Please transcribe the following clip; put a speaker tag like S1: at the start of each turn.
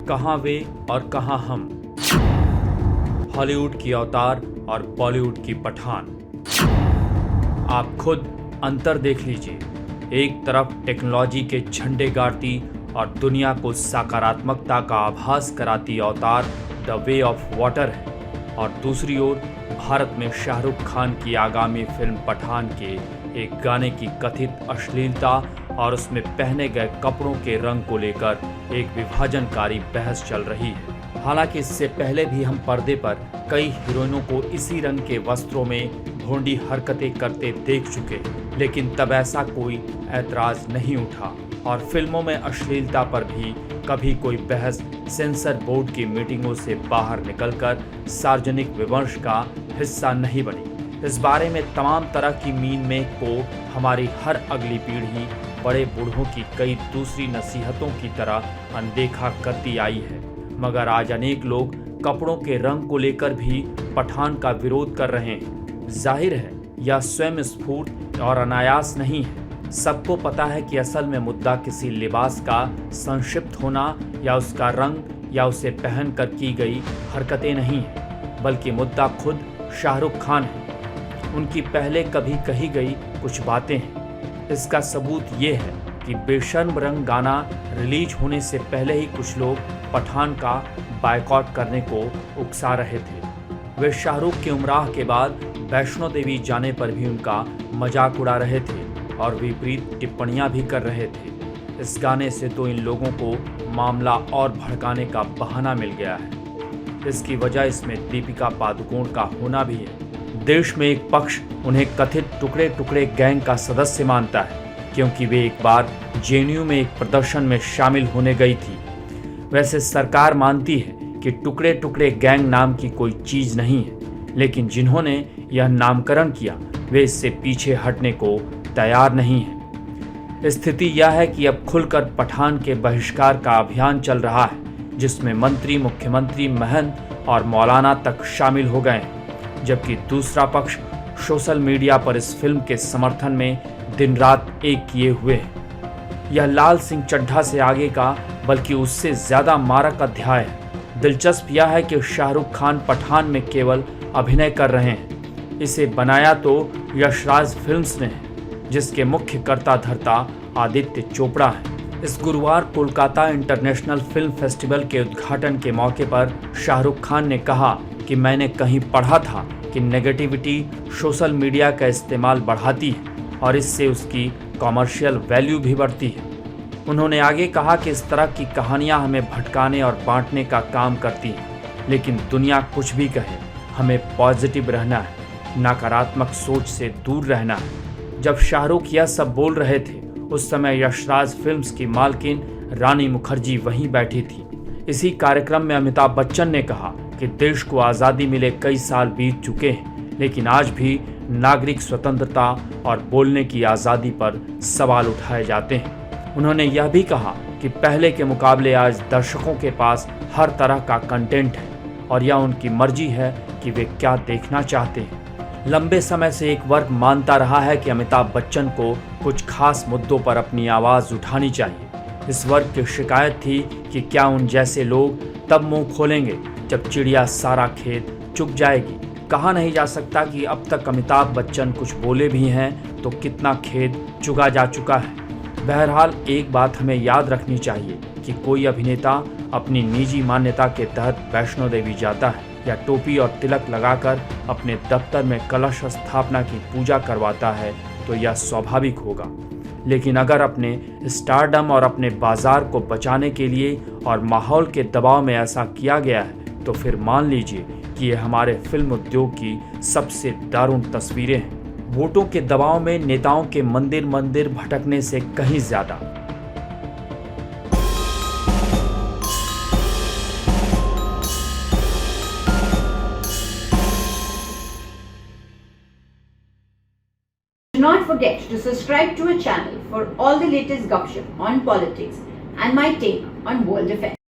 S1: कहाँ वे और कहाँ हम। हॉलीवुड की अवतार और बॉलीवुड की पठान। आप खुद अंतर देख लीजिए। एक तरफ टेक्नोलॉजी के झंडे गाड़ती और दुनिया को सकारात्मकता का आभास कराती अवतार द वे ऑफ वाटर है, और दूसरी ओर भारत में शाहरुख खान की आगामी फिल्म पठान के एक गाने की कथित अश्लीलता और उसमें पहने गए कपड़ों के रंग को लेकर एक विभाजनकारी बहस चल रही है। हालांकि इससे पहले भी हम पर्दे पर कई हीरोइनों को इसी रंग के वस्त्रों में भोंडी हरकतें करते देख चुके, लेकिन तब ऐसा कोई ऐतराज नहीं उठा और फिल्मों में अश्लीलता पर भी कभी कोई बहस सेंसर बोर्ड की मीटिंगों से बाहर निकलकर सार्वजनिक विमर्श का हिस्सा नहीं बनी। इस बारे में तमाम तरह की मीन में को हमारी हर अगली पीढ़ी बड़े बूढ़ों की कई दूसरी नसीहतों की तरह अनदेखा करती आई है, मगर आज अनेक लोग कपड़ों के रंग को लेकर भी पठान का विरोध कर रहे हैं। जाहिर है यह स्वयं स्फूर्त और अनायास नहीं है। सबको पता है कि असल में मुद्दा किसी लिबास का संक्षिप्त होना या उसका रंग या उसे पहनकर की गई हरकतें नहीं है, बल्कि मुद्दा खुद शाहरुख खान है। उनकी पहले कभी कही गई कुछ बातें हैं। इसका सबूत ये है कि बेशर्म रंग गाना रिलीज होने से पहले ही कुछ लोग पठान का बायकॉट करने को उकसा रहे थे। वे शाहरुख की उमराह के बाद वैष्णो देवी जाने पर भी उनका मजाक उड़ा रहे थे और विपरीत टिप्पणियां भी कर रहे थे। इस गाने से तो इन लोगों को मामला और भड़काने का बहाना मिल गया है। इसकी वजह इसमें दीपिका पादुकोण का होना भी है। देश में एक पक्ष उन्हें कथित टुकड़े टुकड़े गैंग का सदस्य मानता है, क्योंकि वे एक बार जेएनयू में एक प्रदर्शन में शामिल होने गई थी। वैसे सरकार मानती है कि टुकड़े टुकड़े गैंग नाम की कोई चीज नहीं है, लेकिन जिन्होंने यह नामकरण किया वे इससे पीछे हटने को तैयार नहीं है। स्थिति यह है कि अब खुलकर पठान के बहिष्कार का अभियान चल रहा है, जिसमें मंत्री, मुख्यमंत्री, महंत और मौलाना तक शामिल हो गए हैं, जबकि दूसरा पक्ष सोशल मीडिया पर इस फिल्म के समर्थन में दिन रात एक किए हुए है। यह लाल सिंह चड्ढा से आगे का बल्कि उससे ज्यादा मारक अध्याय है। दिलचस्प यह है कि शाहरुख खान पठान में केवल अभिनय कर रहे हैं। इसे बनाया तो यशराज फिल्म्स ने है, जिसके मुख्य कर्ता धर्ता आदित्य चोपड़ा है। इस गुरुवार कोलकाता इंटरनेशनल फिल्म फेस्टिवल के उद्घाटन के मौके पर शाहरुख खान ने कहा कि मैंने कहीं पढ़ा था कि नेगेटिविटी सोशल मीडिया का इस्तेमाल बढ़ाती है और इससे उसकी कॉमर्शियल वैल्यू भी बढ़ती है। उन्होंने आगे कहा कि इस तरह की कहानियां हमें भटकाने और बांटने का काम करती हैं, लेकिन दुनिया कुछ भी कहे, हमें पॉजिटिव रहना है, नकारात्मक सोच से दूर रहना है। जब शाहरुख यह सब बोल रहे थे, उस समय यशराज फिल्म्स की मालकिन रानी मुखर्जी वहीं बैठी थी। इसी कार्यक्रम में अमिताभ बच्चन ने कहा कि देश को आज़ादी मिले कई साल बीत चुके हैं, लेकिन आज भी नागरिक स्वतंत्रता और बोलने की आज़ादी पर सवाल उठाए जाते हैं। उन्होंने यह भी कहा कि पहले के मुकाबले आज दर्शकों के पास हर तरह का कंटेंट है और यह उनकी मर्जी है कि वे क्या देखना चाहते हैं। लंबे समय से एक वर्ग मानता रहा है कि अमिताभ बच्चन को कुछ खास मुद्दों पर अपनी आवाज़ उठानी चाहिए। इस वर्ग की शिकायत थी कि क्या उन जैसे लोग तब मुंह खोलेंगे जब चिड़िया सारा खेत चुग जाएगी। कहा नहीं जा सकता कि अब तक अमिताभ बच्चन कुछ बोले भी हैं तो कितना खेत चुगा जा चुका है। बहरहाल एक बात हमें याद रखनी चाहिए कि कोई अभिनेता अपनी निजी मान्यता के तहत वैष्णो देवी जाता है या टोपी और तिलक लगाकर अपने दफ्तर में कलश स्थापना की पूजा करवाता है तो यह स्वाभाविक होगा। लेकिन अगर अपने स्टारडम और अपने बाजार को बचाने के लिए और माहौल के दबाव में ऐसा किया गया है तो फिर मान लीजिए कि ये हमारे फिल्म उद्योग की सबसे दारुण तस्वीरें हैं। वोटों के दबाव में नेताओं के मंदिर मंदिर भटकने से कहीं ज्यादा।
S2: Do not forget to subscribe to our channel for all the latest gossip on politics and my take on world affairs.